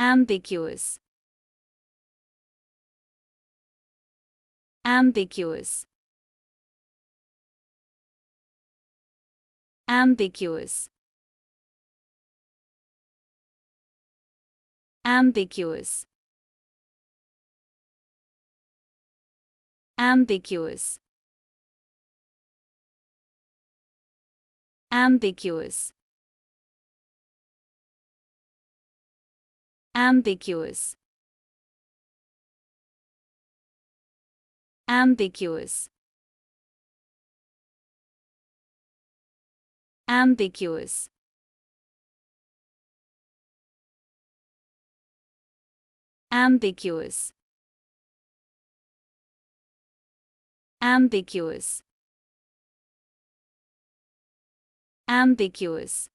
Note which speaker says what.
Speaker 1: ambiguous, ambiguous, ambiguous, ambiguous, ambiguous, ambiguous, ambiguous, ambiguous, ambiguous, ambiguous, ambiguous, ambiguous,